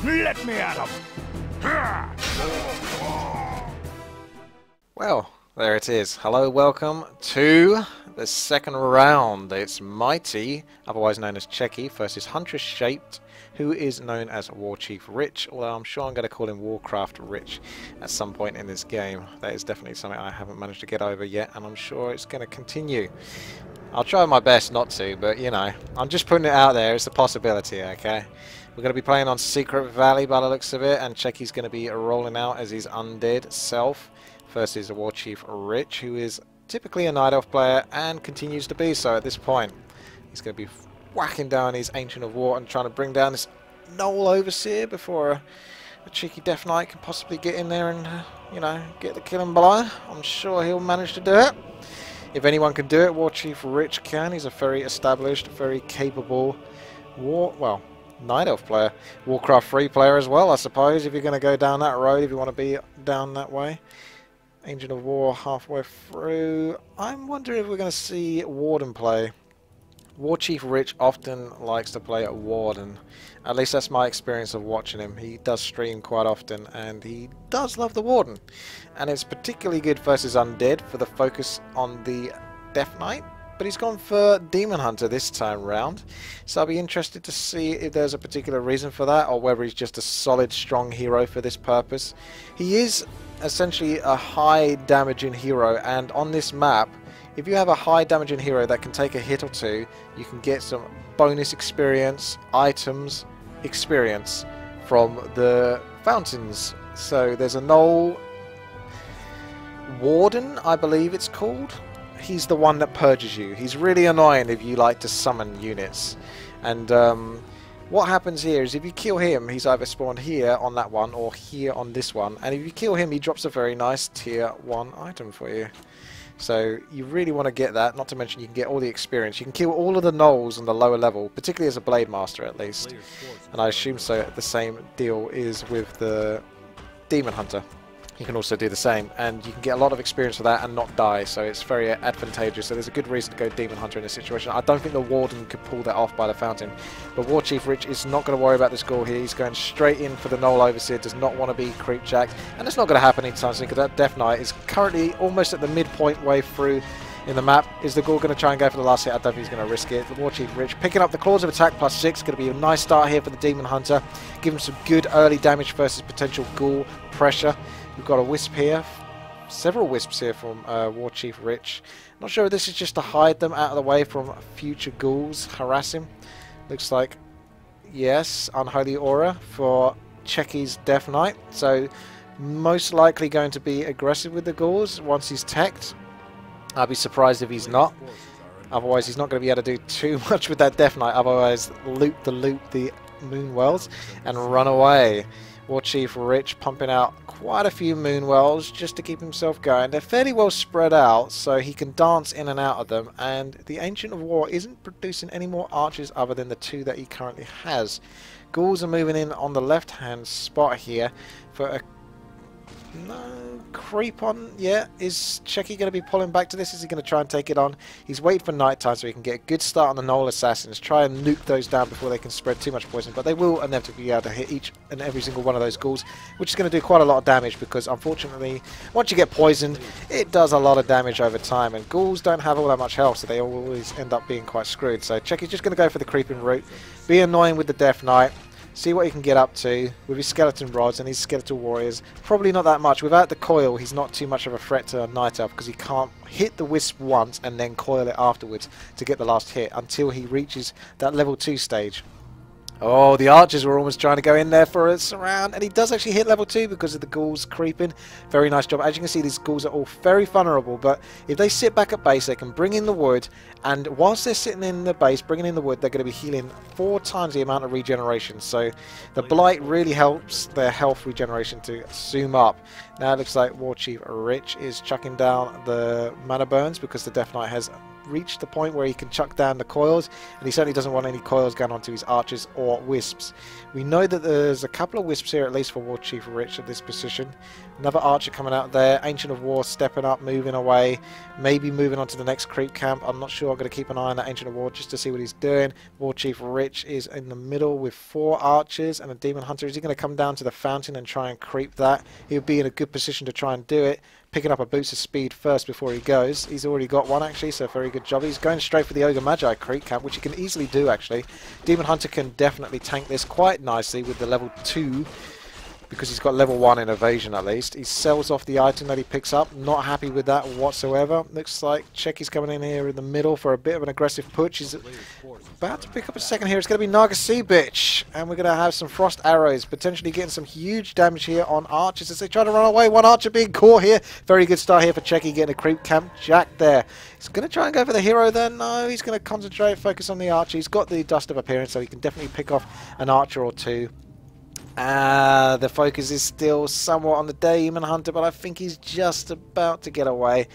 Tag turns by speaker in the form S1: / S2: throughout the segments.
S1: Let me at him!
S2: Well, there it is. Hello, welcome to the second round. It's Mighty, otherwise known as Cechi, versus Huntress Shaped, who is known as WarchiefRich, although I'm sure I'm going to call him WarcraftRich at some point in this game. That is definitely something I haven't managed to get over yet, and I'm sure it's going to continue. I'll try my best not to, but you know, I'm just putting it out there. It's a possibility, okay? We're going to be playing on Secret Valley by the looks of it, and Cechi's going to be rolling out as his undead self versus WarchiefRich, who is typically a Night Elf player and continues to be so at this point. He's going to be whacking down his Ancient of War and trying to bring down this Gnoll Overseer before a cheeky Death Knight can possibly get in there and, you know, get the killing blow. I'm sure he'll manage to do it. If anyone can do it, WarchiefRich can. He's a very established, very capable Night Elf player. Warcraft 3 player as well, I suppose, if you're going to go down that road, if you want to be down that way. Ancient of War halfway through. I'm wondering if we're going to see Warden play. WarchiefRich often likes to play a Warden. At least that's my experience of watching him. He does stream quite often and he does love the Warden. And it's particularly good versus Undead for the focus on the Death Knight. But he's gone for Demon Hunter this time round. So I'll be interested to see if there's a particular reason for that, or whether he's just a solid, strong hero for this purpose. He is essentially a high damaging hero, and on this map, if you have a high damaging hero that can take a hit or two, you can get some bonus experience, items, experience from the fountains. So there's a Gnoll Warden, I believe it's called. He's the one that purges you. He's really annoying if you like to summon units. And what happens here is if you kill him, he's either spawned here on that one or here on this one. And if you kill him, he drops a very nice tier 1 item for you. So you really want to get that, not to mention you can get all the experience. You can kill all of the gnolls on the lower level, particularly as a Blade Master at least. And I assume so the same deal is with the Demon Hunter. You can also do the same, and you can get a lot of experience for that and not die, so it's very advantageous. So there's a good reason to go Demon Hunter in this situation. I don't think the Warden could pull that off by the fountain, but WarchiefRich is not going to worry about this goal here. He's going straight in for the Gnoll Overseer, does not want to be creep jacked, and it's not going to happen anytime soon because that Death Knight is currently almost at the midpoint way through in the map. Is the Ghoul going to try and go for the last hit? I don't think he's going to risk it. The WarchiefRich picking up the Claws of Attack +6, going to be a nice start here for the Demon Hunter. Give him some good early damage versus potential Ghoul pressure. We've got a Wisp here, several Wisps here from WarchiefRich. Not sure if this is just to hide them out of the way from future ghouls harassing. Looks like, yes, Unholy Aura for Cechi's Death Knight. So most likely going to be aggressive with the ghouls once he's teched. I'll be surprised if he's not. Otherwise he's not going to be able to do too much with that Death Knight. Otherwise loop the Moonwells and run away. WarchiefRich pumping out quite a few Moonwells just to keep himself going. They're fairly well spread out, so he can dance in and out of them, and the Ancient of War isn't producing any more archers other than the 2 that he currently has. Ghouls are moving in on the left hand spot here for a creep on. Yeah, is Cechi going to be pulling back to this? Is he going to try and take it on? He's waiting for night time so he can get a good start on the Gnoll Assassins, try and nuke those down before they can spread too much poison, but they will inevitably be able to hit each and every single one of those ghouls, which is going to do quite a lot of damage because unfortunately once you get poisoned it does a lot of damage over time, and ghouls don't have all that much health, so they always end up being quite screwed. So Cechi's just going to go for the creeping route, be annoying with the Death Knight, see what he can get up to with his skeleton rods and his skeletal warriors. Probably not that much. Without the coil, he's not too much of a threat to a Night Elf because he can't hit the Wisp once and then coil it afterwards to get the last hit until he reaches that level 2 stage. Oh, the archers were almost trying to go in there for a surround, and he does actually hit level 2 because of the ghouls creeping. Very nice job. As you can see, these ghouls are all very vulnerable, but if they sit back at base, they can bring in the wood, and whilst they're sitting in the base, bringing in the wood, they're going to be healing 4 times the amount of regeneration. So the Blight really helps their health regeneration to zoom up. Now it looks like WarchiefRich is chucking down the mana burns because the Death Knight has reached the point where he can chuck down the coils, and he certainly doesn't want any coils going onto his archers or wisps. We know that there's a couple of wisps here, at least for WarchiefRich at this position. Another archer coming out there. Ancient of War stepping up, moving away. Maybe moving on to the next creep camp. I'm not sure. I'm going to keep an eye on that Ancient of War just to see what he's doing. WarchiefRich is in the middle with 4 archers and a Demon Hunter. Is he going to come down to the fountain and try and creep that? He'll be in a good position to try and do it. Picking up a boost of speed first before he goes. He's already got one actually, so very good job. He's going straight for the Ogre Magi creep camp, which he can easily do actually. Demon Hunter can definitely tank this quite nicely with the level 2, because he's got level 1 in evasion at least. He sells off the item that he picks up. Not happy with that whatsoever. Looks like Cechi's coming in here in the middle for a bit of an aggressive push. He's about to pick up a second here. It's going to be Naga Sea Bitch. And we're going to have some frost arrows, potentially getting some huge damage here on archers as they try to run away. One archer being caught here. Very good start here for Cechi, getting a creep camp jack there. He's going to try and go for the hero there. No, he's going to concentrate, focus on the archer. He's got the dust of appearance, so he can definitely pick off an archer or two. The focus is still somewhat on the Demon Hunter, but I think he's just about to get away.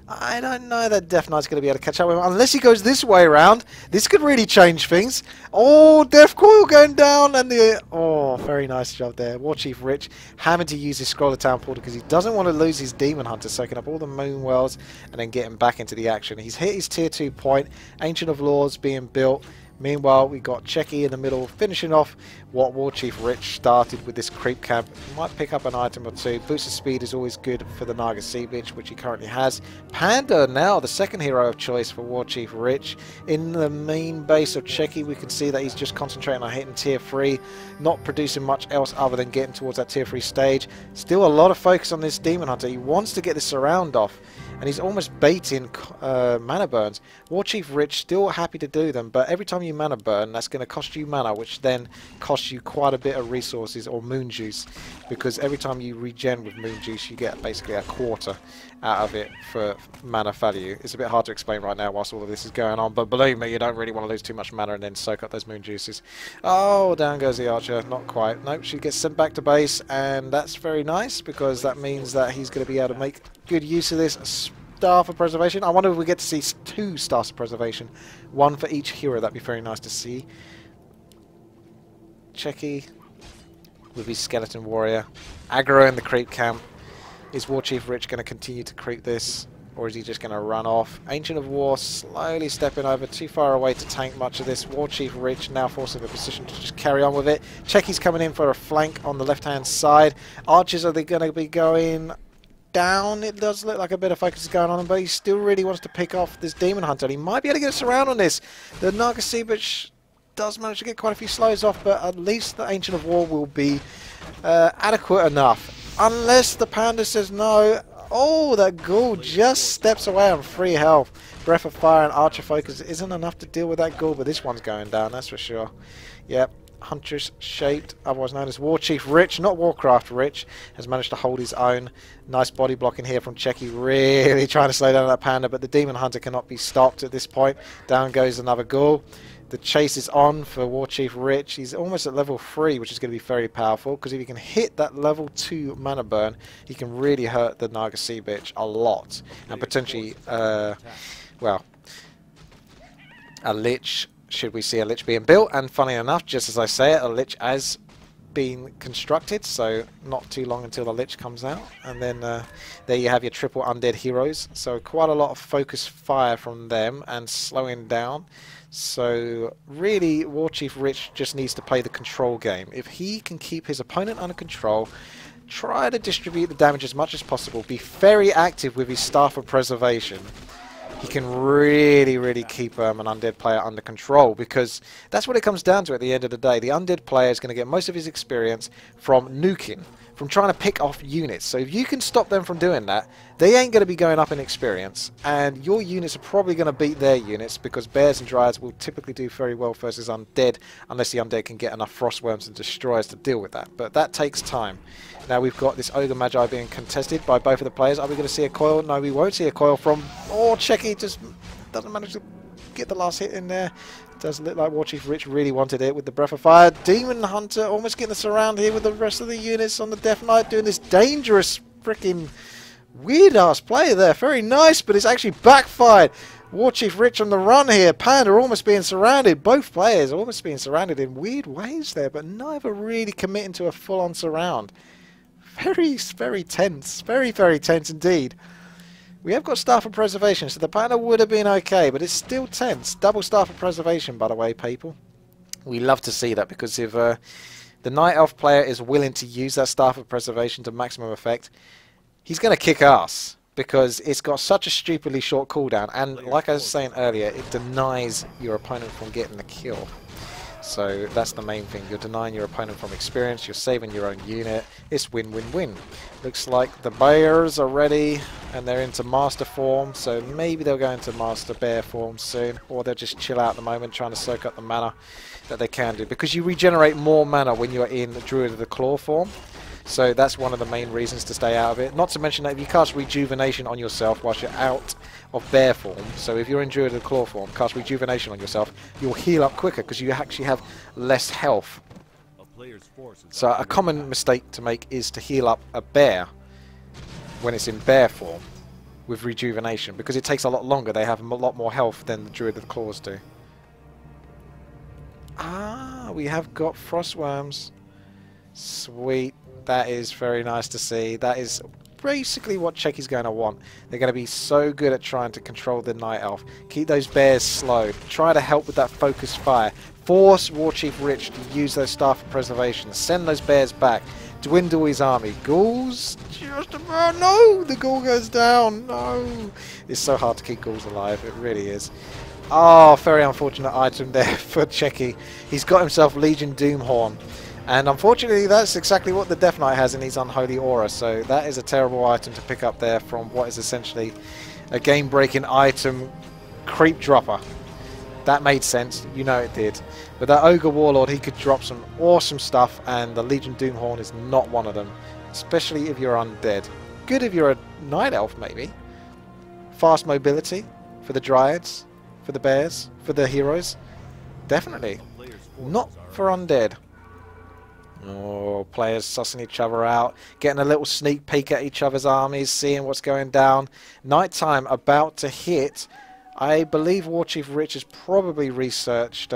S2: I don't know that Death Knight's going to be able to catch up with him unless he goes this way around. This could really change things. Oh, Death Coil going down, and the... Oh, very nice job there. WarchiefRich having to use his Scroll of Town Portal because he doesn't want to lose his Demon Hunter, soaking up all the Moon Wells and then getting back into the action. He's hit his tier 2 point. Ancient of Laws being built. Meanwhile, we got Cechi in the middle, finishing off what WarchiefRich started with this creep camp. Might pick up an item or two. Boost of speed is always good for the Naga Sea Bitch, which he currently has. Panda now, the second hero of choice for WarchiefRich. In the main base of Cechi, we can see that he's just concentrating on hitting tier 3, not producing much else other than getting towards that tier 3 stage. Still a lot of focus on this Demon Hunter. He wants to get the surround off, and he's almost baiting mana burns. WarchiefRich still happy to do them, but every time you mana burn, that's going to cost you mana, which then costs you quite a bit of resources or moon juice, because every time you regen with moon juice, you get basically a quarter out of it for mana value. It's a bit hard to explain right now whilst all of this is going on, but believe me, you don't really want to lose too much mana and then soak up those moon juices. Oh, down goes the archer. Not quite. Nope, she gets sent back to base, and that's very nice, because that means that he's going to be able to make good use of this Staff of Preservation. I wonder if we get to see 2 Staffs of Preservation. 1 for each hero. That'd be very nice to see. Cechi with his Skeleton Warrior. Aggro in the creep camp. Is WarchiefRich going to continue to creep this, or is he just going to run off? Ancient of War slowly stepping over, too far away to tank much of this. WarchiefRich now forcing the position to just carry on with it. Cechi's coming in for a flank on the left-hand side. Archers, are they going to be going down? It does look like a bit of focus is going on, but he still really wants to pick off this Demon Hunter. He might be able to get us around on this. The Naga Sea Bitch does manage to get quite a few slows off, but at least the Ancient of War will be adequate enough. Unless the Panda says no. Oh, that Ghoul just steps away on 3 health. Breath of Fire and Archer Focus isn't enough to deal with that Ghoul, but this one's going down, that's for sure. Yep. Huntress shaped, otherwise known as WarchiefRich, not WarcraftRich, has managed to hold his own. Nice body blocking here from Cechi, really trying to slow down that Panda, but the Demon Hunter cannot be stopped at this point. Down goes another Ghoul. The chase is on for WarchiefRich. He's almost at level 3, which is going to be very powerful, because if he can hit that level 2 mana burn, he can really hurt the Naga Sea Bitch a lot, and potentially, well, a Lich. Should we see a Lich being built? And funny enough, just as I say it, a Lich has been constructed, so not too long until the Lich comes out. And then there you have your triple undead heroes. So quite a lot of focus fire from them and slowing down. So really, WarchiefRich just needs to play the control game. If he can keep his opponent under control, try to distribute the damage as much as possible, be very active with his Staff of Preservation, he can really keep an undead player under control, because that's what it comes down to at the end of the day. The undead player is going to get most of his experience from nuking, from trying to pick off units. So if you can stop them from doing that, they ain't going to be going up in experience, and your units are probably going to beat their units, because bears and dryads will typically do very well versus undead, unless the undead can get enough frostworms and destroyers to deal with that. But that takes time. Now we've got this Ogre Magi being contested by both of the players. Are we going to see a coil? No, we won't see a coil from... Oh, Cechi just doesn't manage to get the last hit in there. Does look like WarchiefRich really wanted it with the Breath of Fire. Demon Hunter almost getting us around here with the rest of the units on the Death Knight, doing this dangerous freaking weird-ass play there. Very nice, but it's actually backfired. WarchiefRich on the run here. Panda almost being surrounded. Both players almost being surrounded in weird ways there, but neither really committing to a full-on surround. Very, very tense. Very, very tense indeed. We have got Staff of Preservation, so the Panda would have been okay, but it's still tense. Double Staff of Preservation, by the way, people. We love to see that, because if the Night Elf player is willing to use that Staff of Preservation to maximum effect, he's going to kick ass. Because it's got such a stupidly short cooldown, and like I was saying earlier, it denies your opponent from getting the kill. So that's the main thing. You're denying your opponent from experience, you're saving your own unit. It's win-win-win. Looks like the bears are ready, and they're into master form, so maybe they'll go into master bear form soon, or they'll just chill out at the moment, trying to soak up the mana that they can do. Because you regenerate more mana when you're in Druid of the Claw form. So that's one of the main reasons to stay out of it. Not to mention that if you cast Rejuvenation on yourself whilst you're out of Bear form, so if you're in Druid of the Claw form, cast Rejuvenation on yourself, you'll heal up quicker because you actually have less health. So a common mistake to make is to heal up a bear when it's in Bear form with Rejuvenation, because it takes a lot longer. They have a lot more health than the Druid of the Claws do. Ah, we have got Frostworms. Sweet. That is very nice to see. That is basically what Cechi's going to want. They're going to be so good at trying to control the Night Elf. Keep those bears slow. Try to help with that focused fire. Force WarchiefRich to use those Staff of Preservation. Send those bears back. Dwindle his army. Ghouls? Just about. No! The ghoul goes down. No! It's so hard to keep ghouls alive. It really is. Oh, very unfortunate item there for Cechi. He's got himself Legion Doomhorn. And unfortunately, that's exactly what the Death Knight has in his Unholy Aura, so that is a terrible item to pick up there from what is essentially a game-breaking item, Creep Dropper. That made sense, you know it did. But that Ogre Warlord, he could drop some awesome stuff, and the Legion Doomhorn is not one of them, especially if you're undead. Good if you're a Night Elf, maybe. Fast mobility for the Dryads, for the Bears, for the heroes. Definitely. Not for undead. Oh, players sussing each other out, getting a little sneak peek at each other's armies, seeing what's going down. Nighttime about to hit. I believe WarchiefRich has probably researched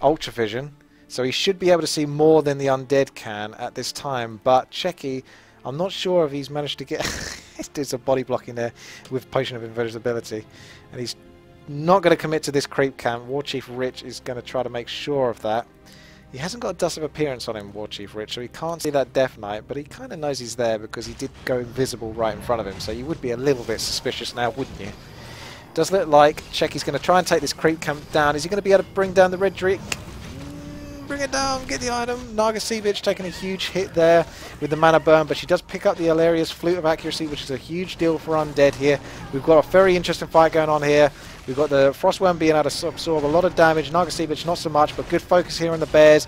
S2: Ultravision, so he should be able to see more than the undead can at this time. But Cechi, I'm not sure if he's managed to get... There's a body blocking there with Potion of Invisibility, and he's not going to commit to this creep camp. WarchiefRich is going to try to make sure of that. He hasn't got a Dust of Appearance on him, WarchiefRich, so he can't see that Death Knight, but he kind of knows he's there because he did go invisible right in front of him, so you would be a little bit suspicious now, wouldn't you? Does look like Cechi's going to try and take this creep camp down. Is he going to be able to bring down the Red Drake? Bring it down, get the item. Nargasevich taking a huge hit there with the mana burn, but she does pick up the Illyria's Flute of Accuracy, which is a huge deal for undead here. We've got a very interesting fight going on here. We've got the Frostworm being able to absorb a lot of damage. Nargasevich not so much, but good focus here on the bears.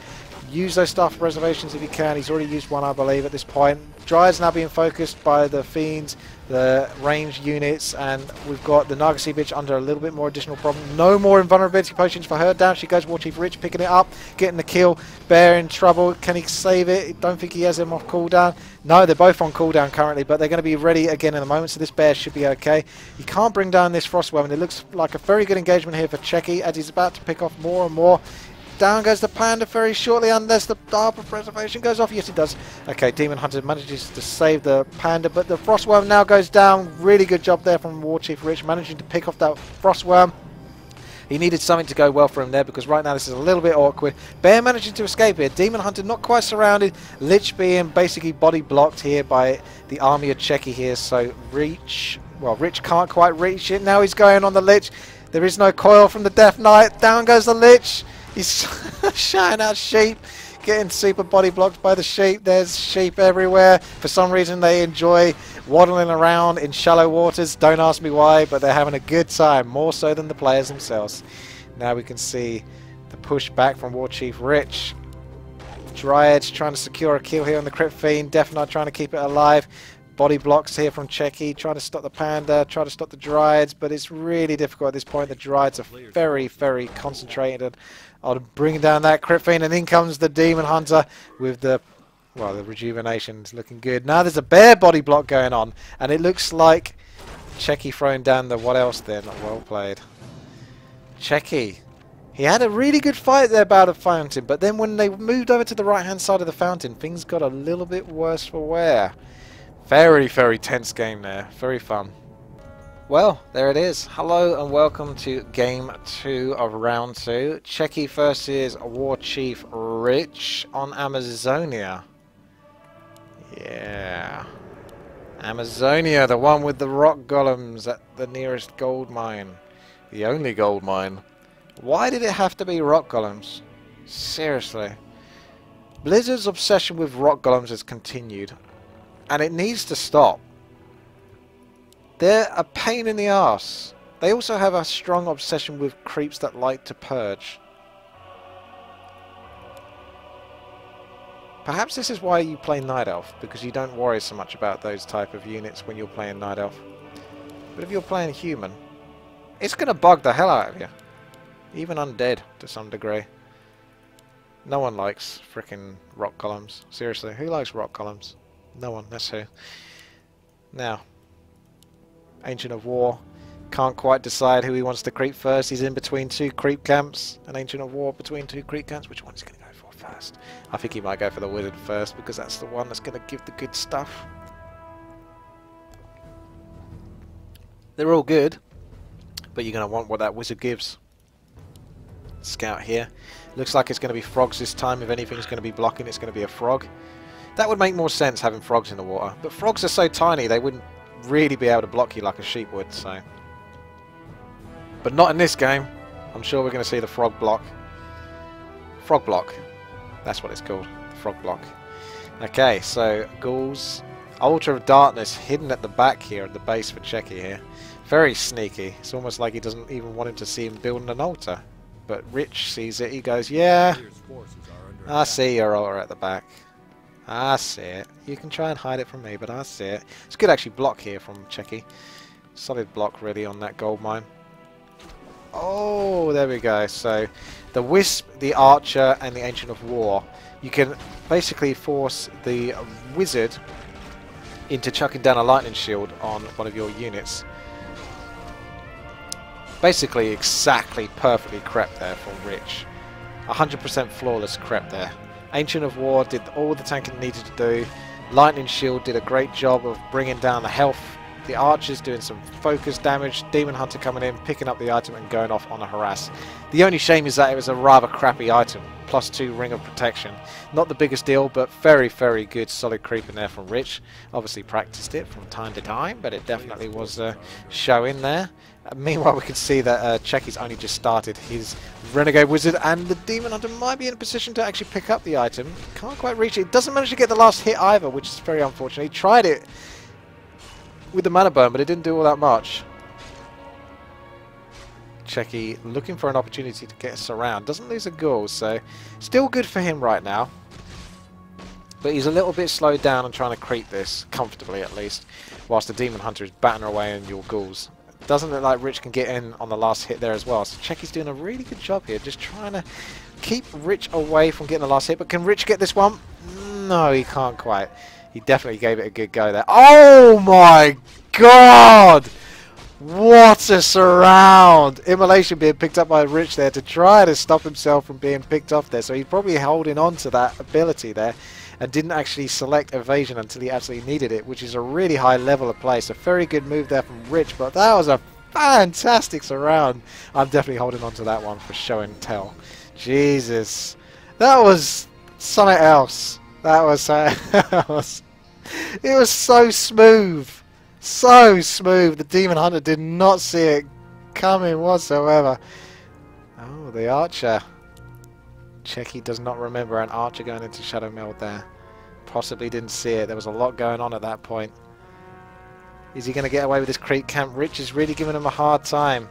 S2: Use those Staff of Preservations if you can. He's already used one, I believe, at this point. Dryads now being focused by the Fiends, the ranged units, and we've got the Nargasevich under a little bit more additional problem. No more invulnerability potions for her. Down she goes, WarchiefRich picking it up, getting the kill. Bear in trouble. Can he save it? Don't think he has him off cooldown. No, they're both on cooldown currently, but they're going to be ready again in a moment, so this bear should be okay. He can't bring down this Frostworm, and it looks like a very good engagement here for Cechi as he's about to pick off more and more. Down goes the Panda very shortly, unless the Staff of Preservation goes off. Yes, it does. Okay, Demon Hunter manages to save the Panda, but the Frostworm now goes down. Really good job there from WarchiefRich, managing to pick off that Frostworm. He needed something to go well for him there, because right now this is a little bit awkward. Bear managing to escape here. Demon Hunter not quite surrounded. Lich being basically body blocked here by the army of Cechi here. So Rich can't quite reach it. Now he's going on the Lich. There is no coil from the Death Knight. Down goes the Lich. He's shouting out sheep, getting super body blocked by the sheep. There's sheep everywhere. For some reason they enjoy waddling around in shallow waters. Don't ask me why, but they're having a good time, more so than the players themselves. Now we can see the push back from WarchiefRich. Dryads trying to secure a kill here on the Crypt Fiend. Death Knight trying to keep it alive. Body blocks here from Cechi, trying to stop the Panda, trying to stop the Dryads, but it's really difficult at this point. The Dryads are very, very concentrated on bringing down that Crypt Fiend, and in comes the Demon Hunter with the Rejuvenation is looking good. Now there's a bear body block going on, and it looks like Cechi throwing down the what else then? Well played. Cechi. He had a really good fight there about the fountain, but then when they moved over to the right hand side of the fountain, things got a little bit worse for wear. Very, very tense game there. Very fun. Well, there it is. Hello and welcome to Game 2 of Round 2. Cechi versus WarchiefRich on Amazonia. Yeah. Amazonia, the one with the rock golems at the nearest gold mine. The only gold mine. Why did it have to be rock golems? Seriously. Blizzard's obsession with rock golems has continued. And it needs to stop. They're a pain in the arse. They also have a strong obsession with creeps that like to purge. Perhaps this is why you play Night Elf, because you don't worry so much about those type of units when you're playing Night Elf. But if you're playing Human, it's going to bug the hell out of you. Even Undead, to some degree. No one likes frickin' rock columns. Seriously, who likes rock columns? No one, that's who. Now, Ancient of War can't quite decide who he wants to creep first. He's in between two creep camps. An Ancient of War between two creep camps. Which one is he going to go for first? I think he might go for the Wizard first, because that's the one that's going to give the good stuff. They're all good, but you're going to want what that Wizard gives. Scout here. Looks like it's going to be frogs this time. If anything's going to be blocking, it's going to be a frog. That would make more sense, having frogs in the water. But frogs are so tiny, they wouldn't really be able to block you like a sheep would, so. But not in this game. I'm sure we're going to see the frog block. Frog block. That's what it's called. The frog block. Okay, so ghouls. Altar of Darkness hidden at the back here, at the base for Cechi here. Very sneaky. It's almost like he doesn't even want him to see him building an altar. But Rich sees it. He goes, yeah, I see your altar at the back. I see it. You can try and hide it from me, but I see it. It's a good actually block here from Cechi. Solid block really on that gold mine. Oh, there we go. So the Wisp, the Archer, and the Ancient of War. You can basically force the Wizard into chucking down a lightning shield on one of your units. Basically exactly perfectly crept there from Rich. 100% flawless crept there. Ancient of War did all the tanking it needed to do. Lightning Shield did a great job of bringing down the health. The Archers doing some focus damage. Demon Hunter coming in, picking up the item and going off on a harass. The only shame is that it was a rather crappy item. +2 Ring of Protection. Not the biggest deal, but very, very good solid creep in there from Rich. Obviously practiced it from time to time, but it definitely was showing there. Meanwhile, we can see that Cechi's only just started his Renegade Wizard, and the Demon Hunter might be in a position to actually pick up the item. Can't quite reach it. Doesn't manage to get the last hit either, which is very unfortunate. He tried it with the Mana Burn, but it didn't do all that much. Cechi looking for an opportunity to get us around. Doesn't lose a ghoul, so still good for him right now. But he's a little bit slowed down and trying to creep this, comfortably at least, whilst the Demon Hunter is batting away on your ghouls. Doesn't look like Rich can get in on the last hit there as well. So Cechi's doing a really good job here, just trying to keep Rich away from getting the last hit. But can Rich get this one? No, he can't quite. He definitely gave it a good go there. Oh my god! What a surround! Immolation being picked up by Rich there to try to stop himself from being picked off there. So he's probably holding on to that ability there and didn't actually select evasion until he absolutely needed it, which is a really high level of play. So very good move there from Rich, but that was a fantastic surround. I'm definitely holding on to that one for show and tell. Jesus. That was something else. That was it was so smooth. So smooth. The Demon Hunter did not see it coming whatsoever. Oh, the Archer. Cechi does not remember an Archer going into Shadow Meld there. Possibly didn't see it. There was a lot going on at that point. Is he going to get away with this creep camp? Rich is really giving him a hard time.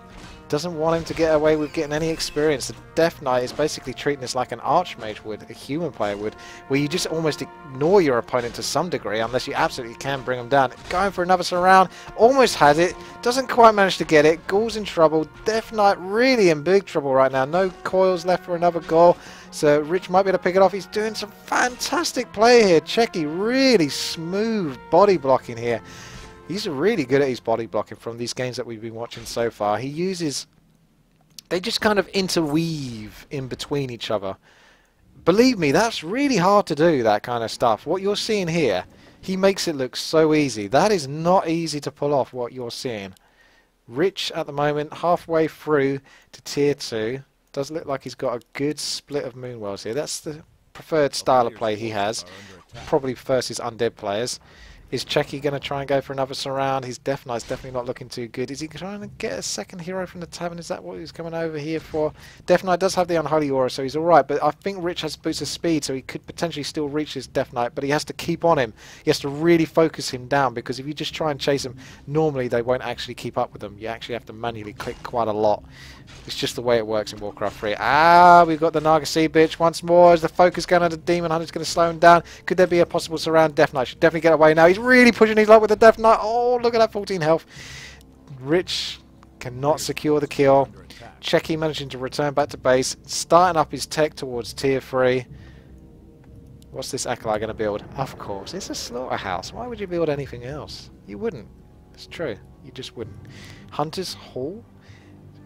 S2: Doesn't want him to get away with getting any experience. The Death Knight is basically treating this like an Archmage would, a human player would, where you just almost ignore your opponent to some degree unless you absolutely can bring them down. Going for another surround, almost has it, doesn't quite manage to get it. Ghoul's in trouble. Death Knight really in big trouble right now. No coils left for another goal, so Rich might be able to pick it off. He's doing some fantastic play here. Cechi really smooth body blocking here. He's really good at his body blocking from these games that we've been watching so far. He uses... They just kind of interweave in between each other. Believe me, that's really hard to do, that kind of stuff. What you're seeing here, he makes it look so easy. That is not easy to pull off, what you're seeing. Rich at the moment, halfway through to tier 2. Does look like he's got a good split of Moonwells here. That's the preferred style of play he has. Probably versus undead players. Is Cechi going to try and go for another surround? His Death Knight's definitely not looking too good. Is he trying to get a second hero from the tavern? Is that what he's coming over here for? Death Knight does have the Unholy Aura, so he's alright. But I think Rich has boost of speed, so he could potentially still reach his Death Knight. But he has to keep on him. He has to really focus him down, because if you just try and chase him, normally they won't actually keep up with them. You actually have to manually click quite a lot. It's just the way it works in Warcraft 3. Ah, we've got the Naga Sea Bitch once more. Is the focus going on the Demon Hunter? It's going to slow him down. Could there be a possible surround? Death Knight should definitely get away now. He's really pushing his luck with the Death Knight. Oh, look at that 14 health. Rich cannot secure the kill. Cechi managing to return back to base. Starting up his tech towards tier 3. What's this Acolyte going to build? Of course, it's a slaughterhouse. Why would you build anything else? You wouldn't. It's true. You just wouldn't. Hunter's Hall.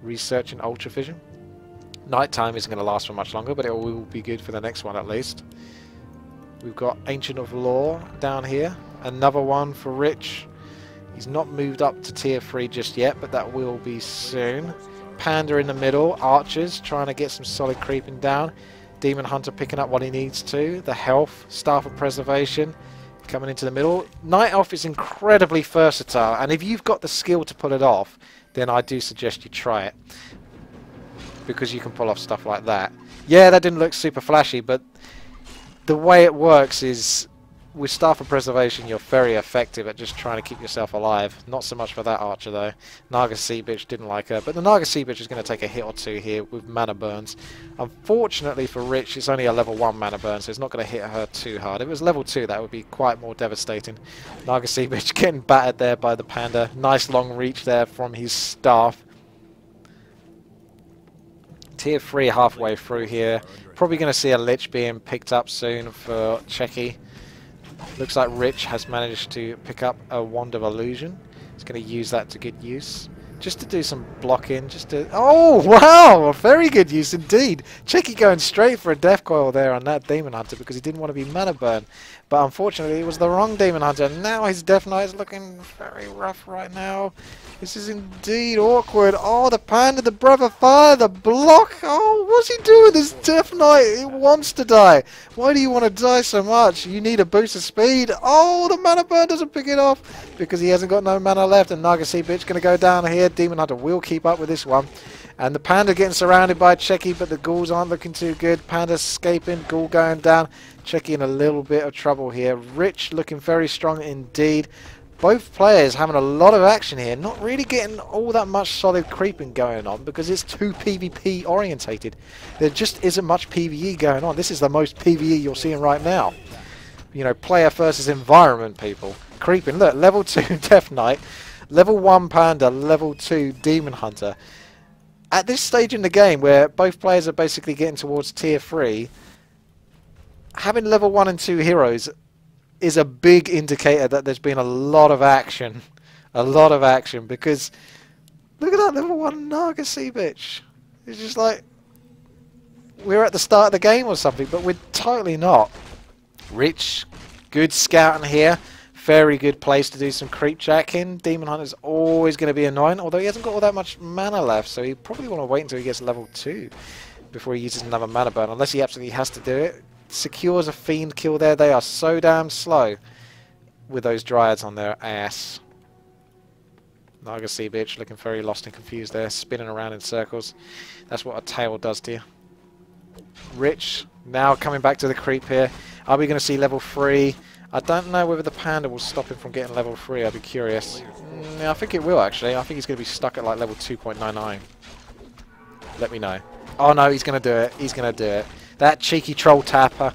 S2: Researching Ultra Vision. Nighttime isn't going to last for much longer, but it will be good for the next one at least. We've got Ancient of Law down here. Another one for Rich. He's not moved up to tier 3 just yet, but that will be soon. Panda in the middle. Archers trying to get some solid creeping down. Demon Hunter picking up what he needs to. The health. Staff of Preservation coming into the middle. Night Elf is incredibly versatile, and if you've got the skill to pull it off, then I do suggest you try it, because you can pull off stuff like that. Yeah, that didn't look super flashy, but the way it works is with Staff of Preservation you're very effective at just trying to keep yourself alive. Not so much for that archer though. Naga Sea Bitch didn't like her, but the Naga Sea Bitch is going to take a hit or two here with mana burns. Unfortunately for Rich, it's only a level 1 mana burn, so it's not going to hit her too hard. If it was level 2, that would be quite more devastating. Naga Sea Bitch getting battered there by the Panda. Nice long reach there from his staff. Tier 3 halfway through here. Probably going to see a Lich being picked up soon for Cechi. Looks like Rich has managed to pick up a Wand of Illusion. He's going to use that to good use. Just to do some blocking, just to... Oh, wow! Very good use indeed. Cechi going straight for a Death Coil there on that Demon Hunter because he didn't want to be mana burn. But unfortunately, it was the wrong Demon Hunter. Now his Death Knight is looking very rough right now. This is indeed awkward. Oh, the Panda, the Breath of Fire, the block. Oh, what's he doing? This Death Knight, it wants to die. Why do you want to die so much? You need a boost of speed. Oh, the mana burn doesn't pick it off because he hasn't got no mana left. And Naga Sea Bitch going to go down here. Demon Hunter will keep up with this one. And the Panda getting surrounded by Cechi, but the Ghouls aren't looking too good. Panda escaping, Ghoul going down. Cechi in a little bit of trouble here. Rich looking very strong indeed. Both players having a lot of action here, not really getting all that much solid creeping going on because it's too PvP orientated. There just isn't much PvE going on. This is the most PvE you're seeing right now. You know, player versus environment, people. Creeping. Look, level 2 Death Knight, level 1 Panda, level 2 Demon Hunter. At this stage in the game where both players are basically getting towards tier 3, having level 1 and 2 heroes is a big indicator that there's been a lot of action. A lot of action, because look at that level 1 Naga Sea Bitch. It's just like we're at the start of the game or something, but we're totally not. Rich, good scouting here. Very good place to do some creep jacking. Demon Hunter's always going to be annoying, although he hasn't got all that much mana left, so he probably want to wait until he gets level 2 before he uses another mana burn, unless he absolutely has to do it. Secures a fiend kill there. They are so damn slow with those dryads on their ass. Naga Sea Bitch looking very lost and confused there, spinning around in circles. That's what a tail does to you. Rich now coming back to the creep here. Are we going to see level 3? I don't know whether the Panda will stop him from getting level 3. I'd be curious. Yeah, I think it will actually. I think he's going to be stuck at like level 2.99. Let me know. Oh no, he's going to do it. He's going to do it. That cheeky troll twapper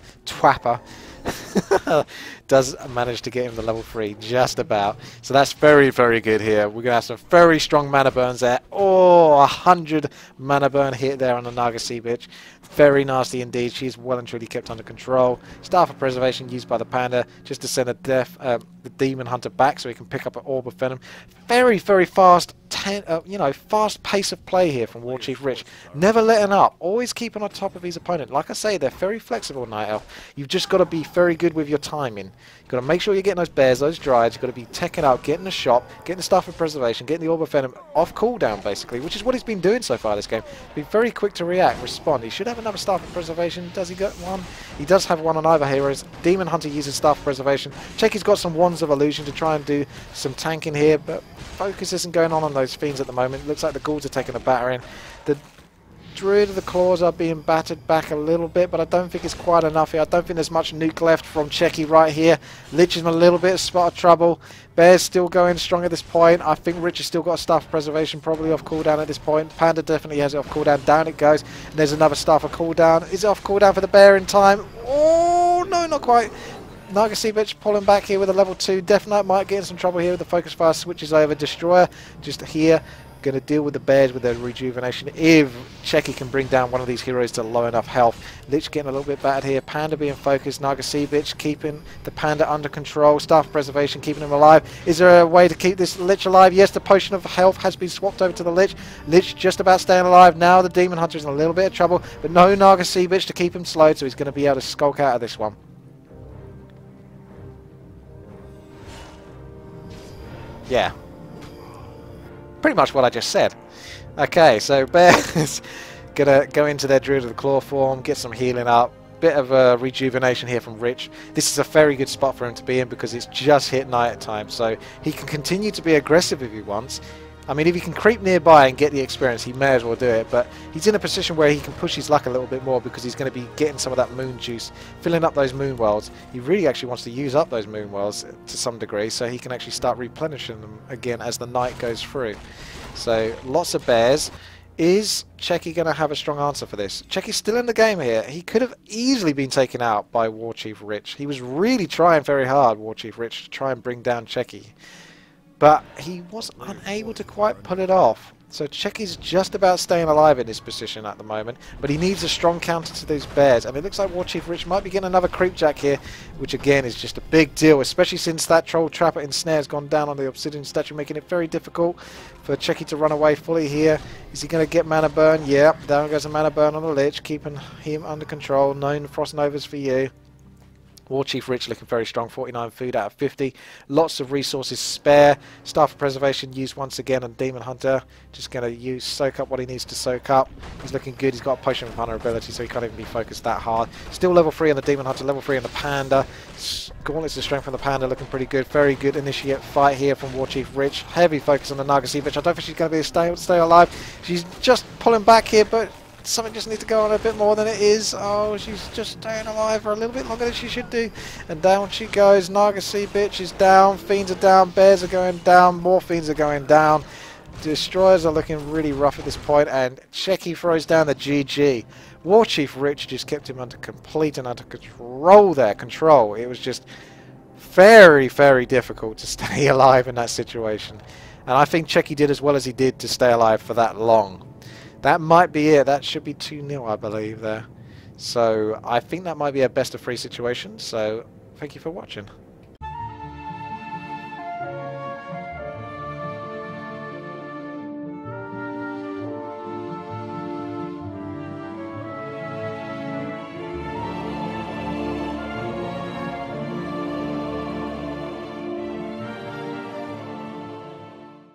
S2: Does manage to get him to level 3 just about. So that's very, very good here. We're going to have some very strong mana burns there. Oh, 100 mana burn hit there on the Naga Sea Bitch. Very nasty indeed. She's well and truly kept under control. Staff of Preservation used by the Panda just to send the Demon Hunter back so he can pick up an Orb of Venom. Very, very fast, fast pace of play here from WarchiefRich. Never letting up. Always keeping on top of his opponent. Like I say, they're very flexible, Night Elf. You've just got to be very good with your timing. You've got to make sure you're getting those bears, those dryades. You've got to be teching out, getting the shop, getting the Staff of Preservation, getting the Orb of Venom off cooldown, basically, which is what he's been doing so far this game. Be very quick to react, respond. He should have another Staff of Preservation. Does he get one? He does have one on either heroes. Demon Hunter uses Staff of Preservation. Chechi's got some Wands of Illusion to try and do some tanking here, but focus isn't going on those fiends at the moment. It looks like the ghouls are taking a battering. The Druid of the Claws are being battered back a little bit, but I don't think it's quite enough here. I don't think there's much nuke left from Cechi right here. Lich is in a little bit of spot of trouble. Bear's still going strong at this point. I think Rich has still got a Staff of Preservation probably off cooldown at this point. Panda definitely has it off cooldown. Down it goes. And there's another Staff of cooldown. Is it off cooldown for the Bear in time? Oh, no, not quite. Naga Sea Bitch pulling back here with a level 2. Death Knight might get in some trouble here with the focus fire. Switches over. Destroyer just here. Going to deal with the bears with their rejuvenation if Cechi can bring down one of these heroes to low enough health. Lich getting a little bit battered here. Panda being focused. Naga Sea Bitch keeping the Panda under control. Staff Preservation keeping him alive. Is there a way to keep this Lich alive? Yes, the Potion of Health has been swapped over to the Lich. Lich just about staying alive. Now the Demon Hunter is in a little bit of trouble, but no Naga Sea Bitch to keep him slowed, so he's going to be able to skulk out of this one. Yeah. Pretty much what I just said. Okay, so Bear's gonna go into their Druid of the Claw form, get some healing up, bit of a rejuvenation here from Rich. This is a very good spot for him to be in because it's just hit night time, so he can continue to be aggressive if he wants. I mean, if he can creep nearby and get the experience, he may as well do it, but he's in a position where he can push his luck a little bit more because he's going to be getting some of that moon juice, filling up those moon wells. He really actually wants to use up those moon wells to some degree so he can actually start replenishing them again as the night goes through. So, lots of bears. Is Cechi going to have a strong answer for this? Cechi's still in the game here. He could have easily been taken out by WarchiefRich. He was really trying very hard, WarchiefRich, to try and bring down Cechi. But he was unable to quite pull it off. So Cechi's just about staying alive in this position at the moment. But he needs a strong counter to these bears. And it looks like WarchiefRich might be getting another creepjack here. Which again is just a big deal. Especially since that Troll Trapper Ensnare has gone down on the Obsidian statue. Making it very difficult for Cechi to run away fully here. Is he going to get mana burn? Yeah. Down goes a mana burn on the Lich. Keeping him under control. 9 Frost Novas for you. WarchiefRich looking very strong, 49 food out of 50. Lots of resources spare. Staff of Preservation used once again on Demon Hunter. Just going to soak up what he needs to soak up. He's looking good. He's got a Potion of Vulnerability, so he can't even be focused that hard. Still level 3 on the Demon Hunter, level 3 on the Panda. Gauntlets of Strength from the Panda looking pretty good. Very good initiate fight here from WarchiefRich. Heavy focus on the Naga Sea Bitch. I don't think she's going to be able to stay alive. She's just pulling back here, but something just needs to go on a bit more than it is. Oh, she's just staying alive for a little bit longer than she should do. And down she goes. Naga Sea Bitch is down. Fiends are down. Bears are going down. More Fiends are going down. Destroyers are looking really rough at this point. And Cechi throws down the GG. WarchiefRich just kept him under complete and under control there. It was just very, very difficult to stay alive in that situation. And I think Cechi did as well as he did to stay alive for that long. That might be it. That should be 2-0, I believe, there. So I think that might be a best of 3 situation. So thank you for watching.